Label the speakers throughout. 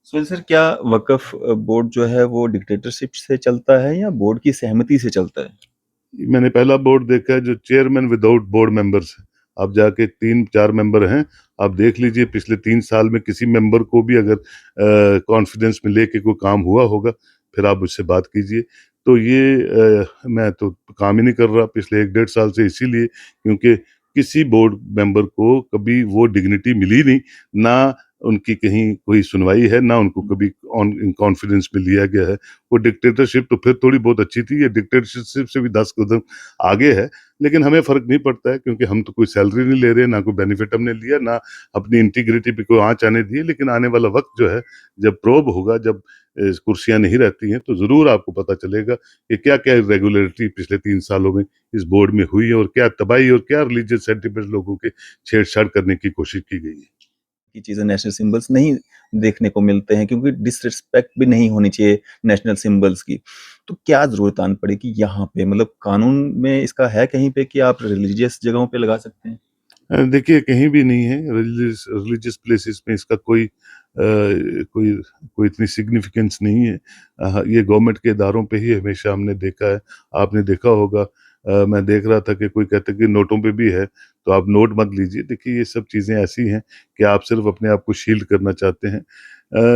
Speaker 1: Sir क्या वक़्फ़ board जो है वो डिक्टेटरशिप से चलता है या बोर्ड की सहमति से चलता है?
Speaker 2: मैंने पहला बोर्ड देखा है जो चेयरमैन विदाउट बोर्ड मेंबर्स है। आप जाके 3-4 मेंबर हैं, आप देख लीजिए पिछले 3 साल में किसी मेंबर को भी अगर कॉन्फिडेंस में लेके कोई काम हुआ होगा, फिर आप मुझसे बात कीजिए। तो ये मैं तो काम ही नहीं कर रहा पिछले 1 डेढ़ साल से इसीलिए क्योंकि किसी बोर्ड मेंबर को कभी वो डिग्निटी मिली नहीं, ना उनकी कहीं कोई सुनवाई है, ना उनको कभी ऑन कॉन्फिडेंस में लिया गया है। वो डिक्टेटरशिप तो फिर थोड़ी बहुत अच्छी थी, ये डिक्टेटरशिप से भी 10 कदम आगे है, लेकिन हमें फ़र्क नहीं पड़ता है क्योंकि हम तो कोई सैलरी नहीं ले रहे, ना कोई बेनिफिट हमने लिया, ना अपनी इंटीग्रिटी पे कोई आँच आने दी है। लेकिन आने वाला वक़्त जो है, जब प्रोब होगा, जब कुर्सियाँ नहीं रहती हैं, तो ज़रूर आपको पता चलेगा कि क्या-क्या इर्रेगुलरिटी पिछले 3 सालों में इस बोर्ड में हुई है और क्या तबाही और क्या रिलीजियस सेंटिमेंट लोगों के छेड़-छाड़ करने की कोशिश की गई है।
Speaker 1: की चीज़ें नेशनल सिंबल्स नहीं देखने को मिलते हैं क्योंकि डिसरिस्पेक्ट भी नहीं होनी चाहिए नेशनल सिंबल्स की। तो क्या ज़रूरत आन पड़ेगी यहाँ पे मतलब कानून में इसका है कहीं पे कि आप रिलीजियस जगहों पे लगा सकते हैं?
Speaker 2: देखिए कहीं भी नहीं है रिलीजियस रिलीजियस प्लेसेस में इसका कोई कोई इतनी सिग्निफिकेंस नहीं है। ये गवर्नमेंट के इदारों पे ही हमेशा हमने देखा है। आपने देखा होगा मैं देख रहा था कि कोई कहता है कि नोटों पे भी है, तो आप नोट मत लीजिए। देखिए ये सब चीज़ें ऐसी हैं कि आप सिर्फ़ अपने आप को शील्ड करना चाहते हैं।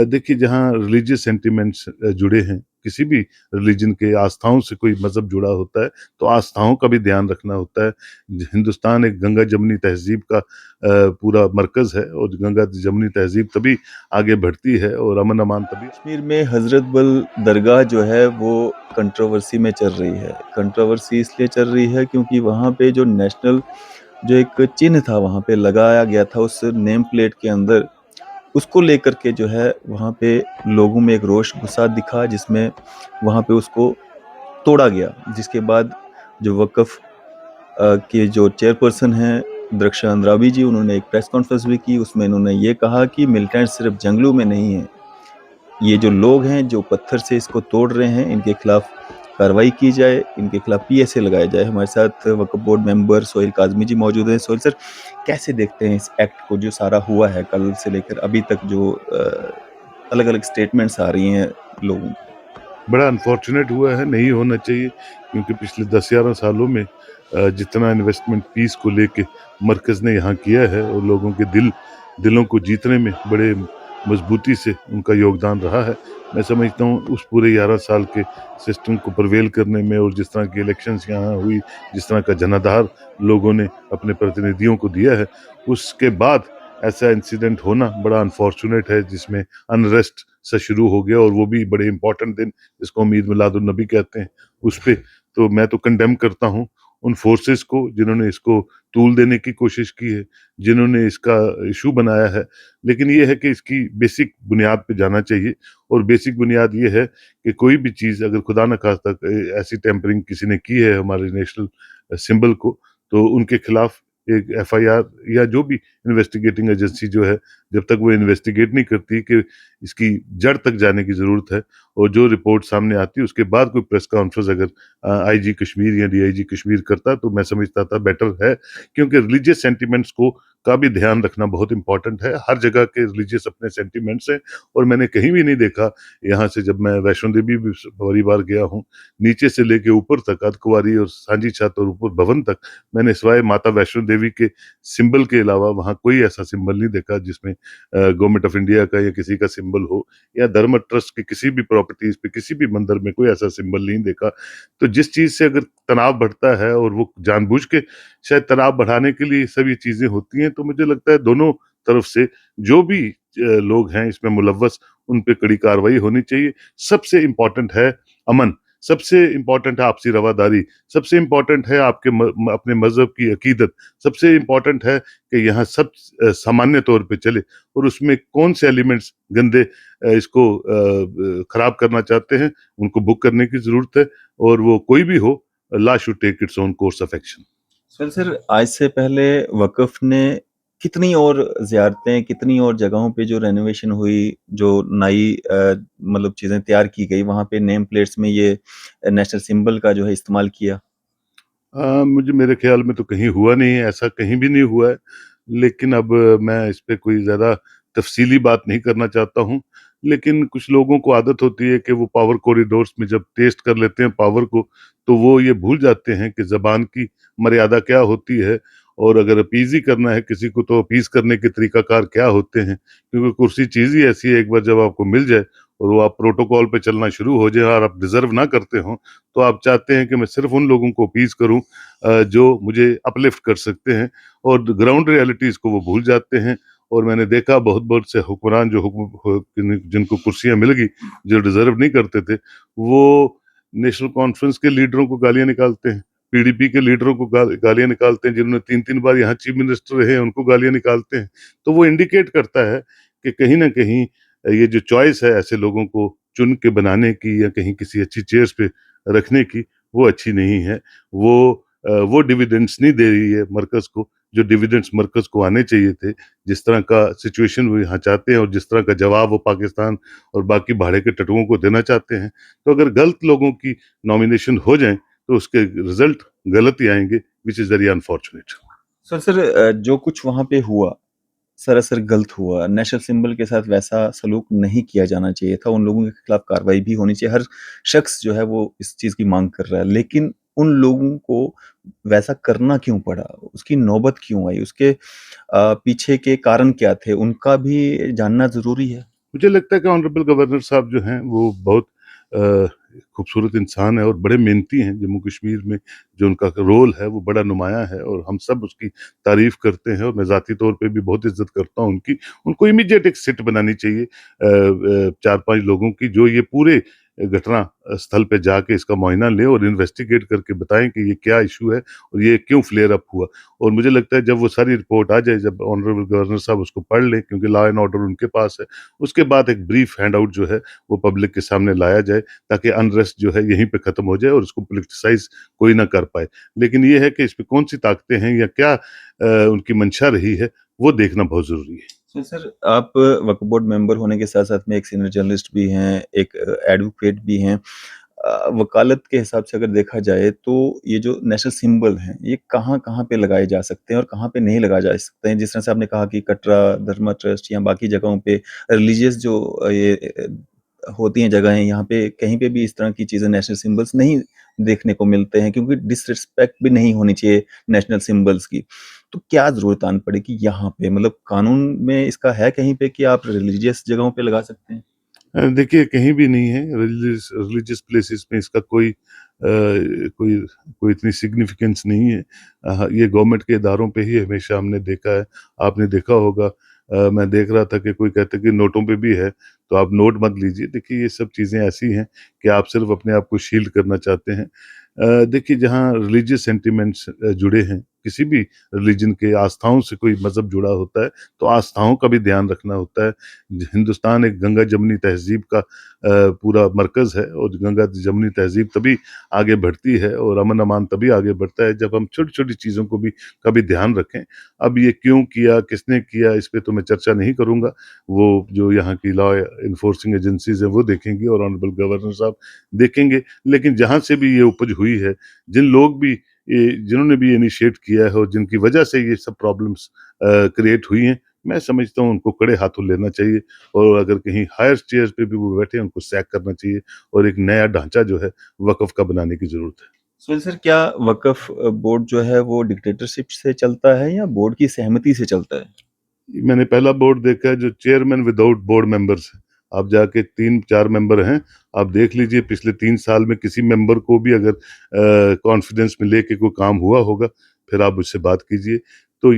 Speaker 2: देखिए जहाँ रिलीजियस सेंटिमेंट्स जुड़े हैं, किसी भी रिलीजन के आस्थाओं से कोई मज़हब जुड़ा होता है, तो आस्थाओं का भी ध्यान रखना होता है। हिंदुस्तान एक गंगा-जमुनी तहज़ीब का पूरा मरकज़ है और गंगा-जमुनी तहज़ीब तभी आगे बढ़ती है और अमन-अमान तभी।
Speaker 1: कश्मीर में हज़रत बल दरगाह जो है वो कंट्रोवर्सी में चल रही है। कंट्रोवर्सी इसलिए चल रही है क्योंकि वहाँ पे जो नेशनल जो एक चिन्ह था वहाँ पे लगाया गया था उस नेम प्लेट के अंदर, उसको लेकर के जो है वहाँ पे लोगों में एक रोष गुस्सा दिखा जिसमें वहाँ पे उसको तोड़ा गया। जिसके बाद जो वक़्फ़ के जो चेयरपर्सन हैं दरख्शान अंद्राबी जी, उन्होंने एक प्रेस कॉन्फ्रेंस भी की। उसमें उन्होंने ये कहा कि मिलिटेंट सिर्फ जंगलों में नहीं है, ये जो लोग हैं जो पत्थर से इसको तोड़ रहे हैं इनके खिलाफ कार्रवाई की जाए, इनके खिलाफ पीएसए लगाया जाए। हमारे साथ वक्फ बोर्ड मेंबर सोहेल काज़मी जी मौजूद हैं। सोहेल सर, कैसे देखते हैं इस एक्ट को जो सारा हुआ है कल से लेकर अभी तक जो अलग अलग स्टेटमेंट्स आ रही हैं लोगों की?
Speaker 2: बड़ा अनफॉर्चुनेट हुआ है, नहीं होना चाहिए क्योंकि पिछले 10-11 सालों में जितना इन्वेस्टमेंट पीस को लेके मरकज़ ने यहाँ किया है और लोगों के दिलों को जीतने में बड़े मज़बूती से उनका योगदान रहा है। मैं समझता हूँ उस पूरे 11 साल के सिस्टम को प्रिवेल करने में और जिस तरह की इलेक्शंस यहाँ हुई, जिस तरह का जनाधार लोगों ने अपने प्रतिनिधियों को दिया है, उसके बाद ऐसा इंसिडेंट होना बड़ा अनफॉर्चुनेट है जिसमें अनरेस्ट से शुरू हो गया और वो भी बड़े इम्पोर्टेंट दिन जिसको हम ईद मिलादुन नबी कहते हैं, उस पे तो मैं तो कंडेम करता हूँ उन फोर्सेस को जिन्होंने इसको तूल देने की कोशिश की है, जिन्होंने इसका इश्यू बनाया है। लेकिन ये है कि इसकी बेसिक बुनियाद पे जाना चाहिए और बेसिक बुनियाद ये है कि कोई भी चीज़ अगर खुदा न खास्ता ऐसी टेम्परिंग किसी ने की है हमारे नेशनल सिंबल को, तो उनके खिलाफ एक एफआईआर या जो भी इन्वेस्टिगेटिंग एजेंसी जो है, जब तक वो इन्वेस्टिगेट नहीं करती कि इसकी जड़ तक जाने की ज़रूरत है और जो रिपोर्ट सामने आती है उसके बाद कोई प्रेस कॉन्फ्रेंस अगर आईजी कश्मीर या डीआईजी कश्मीर करता तो मैं समझता था बेटर है क्योंकि रिलीजियस सेंटिमेंट्स को का भी ध्यान रखना बहुत इंपॉर्टेंट है। हर जगह के रिलीजियस अपने सेंटिमेंट्स हैं और मैंने कहीं भी नहीं देखा यहाँ से जब मैं वैष्णो देवी भी बड़ी बार गया हूँ, नीचे से लेके ऊपर तक अर्धकुंवारी और सांझी छत और ऊपर भवन तक मैंने सिवाय माता वैष्णो देवी के सिंबल के अलावा वहाँ कोई ऐसा सिंबल नहीं देखा जिसमें गवर्नमेंट ऑफ इंडिया का या किसी का सिंबल हो या धर्म ट्रस्ट की किसी भी प्रॉपर्टीज पे किसी भी मंदिर में कोई ऐसा सिंबल नहीं देखा। तो जिस चीज से अगर तनाव बढ़ता है और वो जानबूझ के शायद तनाव बढ़ाने के लिए सभी चीजें होती हैं, तो मुझे लगता है दोनों तरफ से जो भी लोग हैं इसमें मुलव्वस उन पे कड़ी कार्रवाई होनी चाहिए। सबसे इम्पोर्टेंट है अमन, सबसे इम्पोर्टेंट है आपसी रवादारी, सबसे इम्पोर्टेंट है आपके अपने मजहब की अकीदत, सबसे इम्पोर्टेंट है कि यहाँ सब सामान्य तौर पे चले और उसमें कौन से एलिमेंट्स गंदे इसको खराब करना चाहते हैं, उनको बुक करने की ज़रूरत है और वो कोई भी हो, law should take its own course of action.
Speaker 1: Sohail sir, आज से पहले वक़्फ़ ने कितनी और ज़ियारतें, कितनी और जगहों पे जो रेनोवेशन हुई, जो नई मतलब चीज़ें तैयार की गई, वहाँ पे नेम प्लेट्स में ये नेशनल सिंबल का जो है इस्तेमाल किया?
Speaker 2: मुझे मेरे ख़्याल में तो कहीं हुआ नहीं है, ऐसा कहीं भी नहीं हुआ है। लेकिन अब मैं इस पे कोई ज़्यादा तफ़सीली बात नहीं करना चाहता हूँ। लेकिन कुछ लोगों को आदत होती है कि वो पावर कॉरिडोर्स में जब टेस्ट कर लेते हैं पावर को, तो वो ये भूल जाते हैं कि ज़बान की मर्यादा क्या होती है, और अगर अपीज़ ही करना है किसी को तो अपीज़ करने के तरीकाकार क्या होते हैं। क्योंकि कुर्सी चीज़ ही ऐसी है, एक बार जब आपको मिल जाए और वो आप प्रोटोकॉल पे चलना शुरू हो जाए और आप डिज़र्व ना करते हो, तो आप चाहते हैं कि मैं सिर्फ़ उन लोगों को अपीज़ करूँ जो मुझे अपलिफ्ट कर सकते हैं, और ग्राउंड रियलिटीज़ को वो भूल जाते हैं। और मैंने देखा बहुत-बहुत से हुक्मरान जो हुक्म ह जिनको कुर्सियाँ मिल गई, जो डिज़र्व नहीं करते थे, वो नेशनल कॉन्फ्रेंस के लीडरों को गालियाँ निकालते हैं, पीडीपी के लीडरों को गालियाँ निकालते हैं, जिन्होंने 3-3 बार यहाँ चीफ मिनिस्टर रहे हैं, उनको गालियाँ निकालते हैं। तो वो इंडिकेट करता है कि कहीं न कहीं ये जो चॉइस है ऐसे लोगों को चुन के बनाने की या कहीं किसी अच्छी चेयर्स पे रखने की, वो अच्छी नहीं है। वो डिविडेंड्स नहीं दे रही है मरकज़ को, जो डिविडेंड्स मरकज़ को आने चाहिए थे। जिस तरह का सिचुएशन वो यहाँ चाहते हैं और जिस तरह का जवाब वो पाकिस्तान और बाकी भाड़े के टटुओं को देना चाहते हैं, तो अगर गलत लोगों की नॉमिनेशन हो जाए तो उसके रिजल्ट गलत ही आएंगे, which is very unfortunate.
Speaker 1: Sir जो कुछ वहाँ पे हुआ, सरासर गलत हुआ। नेशनल सिंबल के साथ वैसा सलूक नहीं किया जाना चाहिए था। उन लोगों के खिलाफ कार्रवाई भी होनी चाहिए। हर शख्स जो है वो इस चीज़ की माँग कर रहा है। लेकिन उन लोगों को वैसा करना क्यों पड़ा? उसकी नौबत क्यों आई? उसके पीछे के कारण क्या थे? उनका भी जानना ज़रूरी है।
Speaker 2: मुझे लगता है कि ऑनरेबल गवर्नर साहब जो हैं वो बहुत अ, खूबसूरत इंसान है और बड़े मेहनती हैं। जम्मू कश्मीर में जो उनका रोल है वो बड़ा नुमायाँ है और हम सब उसकी तारीफ़ करते हैं, और मैं ज़ाती तौर पे भी बहुत इज़्ज़त करता हूँ उनकी। उनको इमीडिएट एक सिट बनानी चाहिए 4-5 लोगों की, जो ये पूरे घटना स्थल पे जाके इसका मुआयना लें और इन्वेस्टिगेट करके बताएँ कि ये क्या इश्यू है और ये क्यों फ्लेयर अप हुआ। और मुझे लगता है जब वो सारी रिपोर्ट आ जाए, जब ऑनरेबल गवर्नर साहब उसको पढ़ लें, क्योंकि लॉ एंड ऑर्डर उनके पास है, उसके बाद एक ब्रीफ हैंडआउट जो है वो पब्लिक के सामने लाया जाए, ताकि अनरेस्ट जो है यहीं पे खत्म हो जाए और उसको पॉलिटिसाइज कोई ना कर पाए। लेकिन ये है कि इसमें कौन सी ताकतें हैं या क्या उनकी मंशा रही है, वो देखना बहुत जरूरी है।
Speaker 1: तो सर आप वक्फ बोर्ड मेंबर होने के साथ-साथ में एक सीनियर जर्नलिस्ट भी हैं, एक एडवोकेट भी हैं। वकालत के हिसाब से अगर देखा जाए तो ये जो नेशनल सिंबल हैं, ये कहाँ-कहाँ पे लगाए जा सकते हैं और कहाँ पे नहीं लगाए जा सकते हैं? जिस तरह से आपने कहा कि कटरा धर्मा ट्रस्ट या बाकी जगहों पे रिलीजियस जो होती हैं जगहें, यहाँ पे कहीं पे भी इस तरह की चीज़ें नेशनल सिंबल्स नहीं देखने को मिलते हैं क्योंकि डिसरिस्पेक्ट भी नहीं होनी चाहिए नेशनल सिंबल्स की। तो क्या ज़रूरत आन पड़ेगी यहाँ पे? मतलब कानून में इसका है कहीं पे कि आप रिलीजियस जगहों पे लगा सकते हैं?
Speaker 2: देखिए कहीं भी नहीं है, रिलीजियस रिलीजियस प्लेसेस में इसका कोई कोई इतनी सिग्निफिकेंस नहीं है। ये गवर्नमेंट के इदारों पे ही हमेशा हमने देखा है। आपने देखा होगा, मैं देख रहा था कि कोई कहता है कि नोटों पे भी है, तो आप नोट मत लीजिए। देखिए ये सब चीज़ें ऐसी हैं कि आप सिर्फ अपने आप को शील्ड करना चाहते हैं। देखिए जहाँ रिलीजियस सेंटिमेंट्स जुड़े हैं, किसी भी रिलीजन के आस्थाओं से कोई मज़हब जुड़ा होता है, तो आस्थाओं का भी ध्यान रखना होता है। हिंदुस्तान एक गंगा जमुनी तहज़ीब का पूरा मरकज़ है, और गंगा जमुनी तहज़ीब तभी आगे बढ़ती है और अमन-अमान तभी आगे बढ़ता है जब हम छोटी-छोटी चीज़ों को भी कभी ध्यान रखें। अब ये क्यों किया, किसने किया, इस पे तो मैं चर्चा नहीं करूँगा। वो जो यहाँ की लॉ एनफोर्सिंग एजेंसीज़ हैं वो देखेंगी और ऑनरेबल गवर्नर साहब देखेंगे। लेकिन जहाँ से भी ये उपज हुई है, जिन्होंने भी इनिशिएट किया है और जिनकी वजह से ये सब प्रॉब्लम्स क्रिएट हुई हैं, मैं समझता हूँ उनको कड़े हाथों लेना चाहिए, और अगर कहीं हायर चेयर्स पे भी वो बैठे हैं, उनको सैक करना चाहिए और एक नया ढांचा जो है वक़्फ़ का बनाने की ज़रूरत है।
Speaker 1: सो सर क्या वक़्फ़ बोर्ड जो है वो डिक्टेटरशिप से चलता है या बोर्ड की सहमति से चलता है?
Speaker 2: मैंने पहला बोर्ड देखा है जो चेयरमैन विदाउट बोर्ड मेंबर्स है। आप जाके 3-4 मेंबर हैं, आप देख लीजिए पिछले 3 साल में किसी मेंबर को भी अगर कॉन्फिडेंस में लेके कोई काम हुआ होगा, फिर आप मुझसे बात कीजिए। तो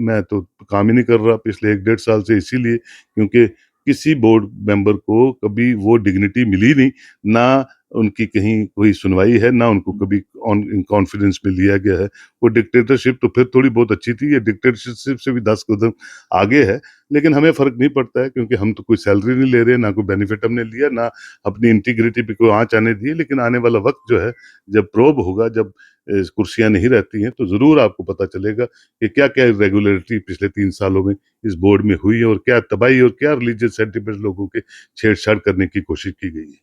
Speaker 2: मैं तो काम ही नहीं कर रहा पिछले 1 डेढ़ साल से, इसीलिए क्योंकि किसी बोर्ड मेंबर को कभी वो डिग्निटी मिली नहीं, ना उनकी कहीं कोई सुनवाई है, ना उनको कभी ऑन इन कॉन्फिडेंस में लिया गया है। वो डिक्टेटरशिप तो फिर थोड़ी बहुत अच्छी थी, ये डिक्टेटरशिप से भी 10 कदम आगे है। लेकिन हमें फ़र्क नहीं पड़ता है, क्योंकि हम तो कोई सैलरी नहीं ले रहे, ना कोई बेनिफिट हमने लिया, ना अपनी इंटीग्रिटी पे कोई आँच आने दी है। लेकिन आने वाला वक़्त जो है, जब प्रोब होगा, जब कुर्सियाँ नहीं रहती हैं, तो ज़रूर आपको पता चलेगा कि क्या-क्या इर्रेगुलरिटी पिछले 3 सालों में इस बोर्ड में हुई है और क्या तबाही और क्या रिलीजियस सेंटिमेंट लोगों के छेड़-छाड़ करने की कोशिश की गई है।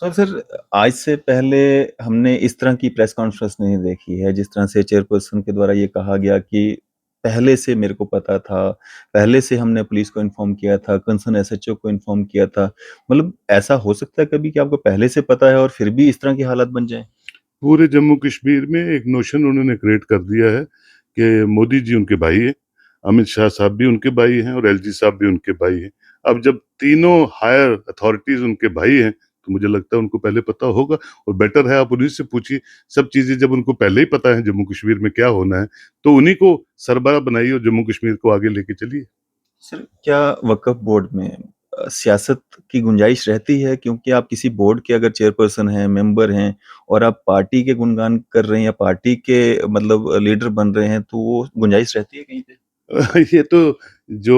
Speaker 1: सर आज से पहले हमने इस तरह की प्रेस कॉन्फ्रेंस नहीं देखी है, जिस तरह से चेयरपर्सन के द्वारा ये कहा गया कि पहले से मेरे को पता था, पहले से हमने पुलिस को इन्फॉर्म किया था, कंसर्न एसएचओ को इन्फॉर्म किया था। मतलब ऐसा हो सकता है कभी कि आपको पहले से पता है और फिर भी इस तरह की हालात बन जाएँ?
Speaker 2: पूरे जम्मू कश्मीर में एक नोशन उन्होंने क्रिएट कर दिया है कि मोदी जी उनके भाई हैं, अमित शाह साहब भी उनके भाई हैं और एलजी साहब भी उनके भाई हैं। अब जब तीनों हायर अथॉरिटीज़ उनके भाई हैं, तो मुझे लगता है उनको पहले पता होगा और बेटर है आप उन्हीं से पूछिए। सब चीज़ें जब उनको पहले ही पता है जम्मू कश्मीर में क्या होना है, तो उन्हीं को सरबराह बनाइए और जम्मू कश्मीर को आगे लेके चलिए।
Speaker 1: सर, क्या वक़्फ़ बोर्ड में सियासत की गुंजाइश रहती है? क्योंकि आप किसी बोर्ड के अगर चेयरपर्सन हैं, मेंबर हैं और आप पार्टी के गुणगान कर रहे हैं या पार्टी के मतलब लीडर बन रहे हैं, तो वो गुंजाइश रहती है कहीं पे?
Speaker 2: ये तो जो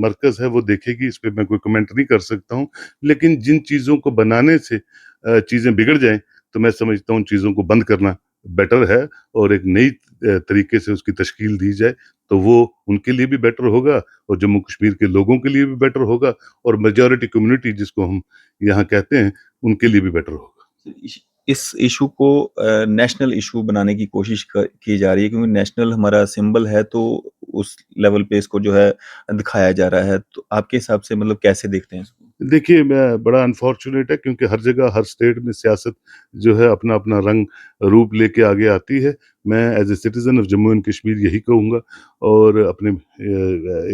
Speaker 2: मरकज़ है वो देखेगी, इस पे मैं कोई कमेंट नहीं कर सकता हूँ। लेकिन जिन चीज़ों को बनाने से चीज़ें बिगड़ जाएँ, तो मैं समझता हूँ उन चीज़ों को बंद करना बेटर है और एक नई तरीके से उसकी तश्कील दी जाए, तो वो उनके लिए भी बेटर होगा और जम्मू कश्मीर के लोगों के लिए भी बेटर होगा और मेजॉरिटी कम्युनिटी जिसको हम यहाँ कहते हैं, उनके लिए भी बेटर होगा।
Speaker 1: इस इश्यू को नेशनल इश्यू बनाने की कोशिश की जा रही है क्योंकि नेशनल हमारा सिंबल है तो उस लेवल पे इसको जो है दिखाया जा रहा है। तो आपके हिसाब से मतलब कैसे देखते हैं इसको?
Speaker 2: देखिए, मैं बड़ा अनफॉर्चुनेट है क्योंकि हर जगह, हर स्टेट में सियासत जो है अपना-अपना रंग, रूप लेके आगे आती है। मैं as a citizen of Jammu and Kashmir यही कहूँगा और अपने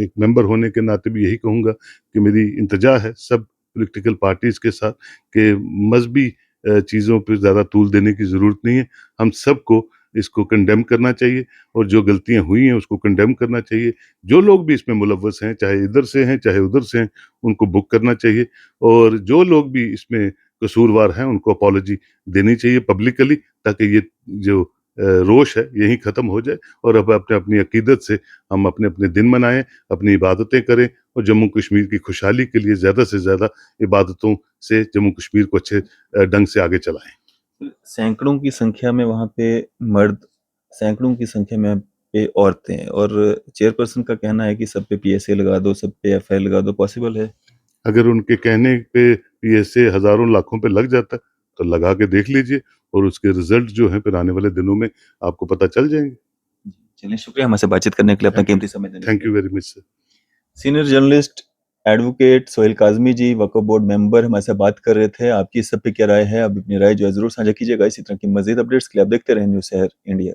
Speaker 2: एक मेंबर होने के नाते भी यही कहूँगा कि मेरी इल्तिजा है सब पॉलिटिकल पार्टीज़ के साथ कि मज़हबी चीज़ों पे ज़्यादा तूल देने की ज़रूरत नहीं है। हम सबको इसको कंडेम करना चाहिए और जो गलतियाँ हुई हैं उसको कंडेम करना चाहिए। जो लोग भी इसमें मुलव्वस हैं, चाहे इधर से हैं, चाहे उधर से हैं, उनको बुक करना चाहिए और जो लोग भी इसमें कसूरवार हैं उनको अपॉलॉजी देनी चाहिए पब्लिकली ताकि ये जो रोष है यहीं ख़त्म हो जाए और अब अपनी अकीदत से हम अपने-अपने दिन मनाएँ, अपनी इबादतें करें और जम्मू कश्मीर की खुशहाली के लिए ज़्यादा से ज़्यादा इबादतों से जम्मू कश्मीर को अच्छे ढंग से आगे चलाएँ।
Speaker 1: सैकड़ों की संख्या में वहाँ पे मर्द, सैकड़ों की संख्या में पे औरतें और चेयरपर्सन का कहना है कि सब पे पीएसए लगा दो, सब पे एफआईआर लगा दो, पॉसिबल है?
Speaker 2: अगर उनके कहने पे पीएसए हज़ारों लाखों पे लग जाता, तो लगा के देख लीजिए और उसके रिज़ल्ट जो हैं फिर आने वाले दिनों में आपको पता चल जाएँगे।
Speaker 1: चलिए शुक्रिया हमसे बातचीत करने के लिए, अपना
Speaker 2: थैंक यू।
Speaker 1: कीमती समय देने के
Speaker 2: थैंक
Speaker 1: लिए।
Speaker 2: You very much sir.
Speaker 1: Senior journalist advocate Sohail Kazmi ji, वक्फ बोर्ड मेंबर हमारे साथ बात कर रहे थे। आपकी इस सब पे क्या राय है? आप अपनी राय जो है ज़रूर साझा कीजिएगा। इसी तरह की मज़ीद अपडेट्स के लिए आप देखते रहें न्यूज़ शहर इंडिया।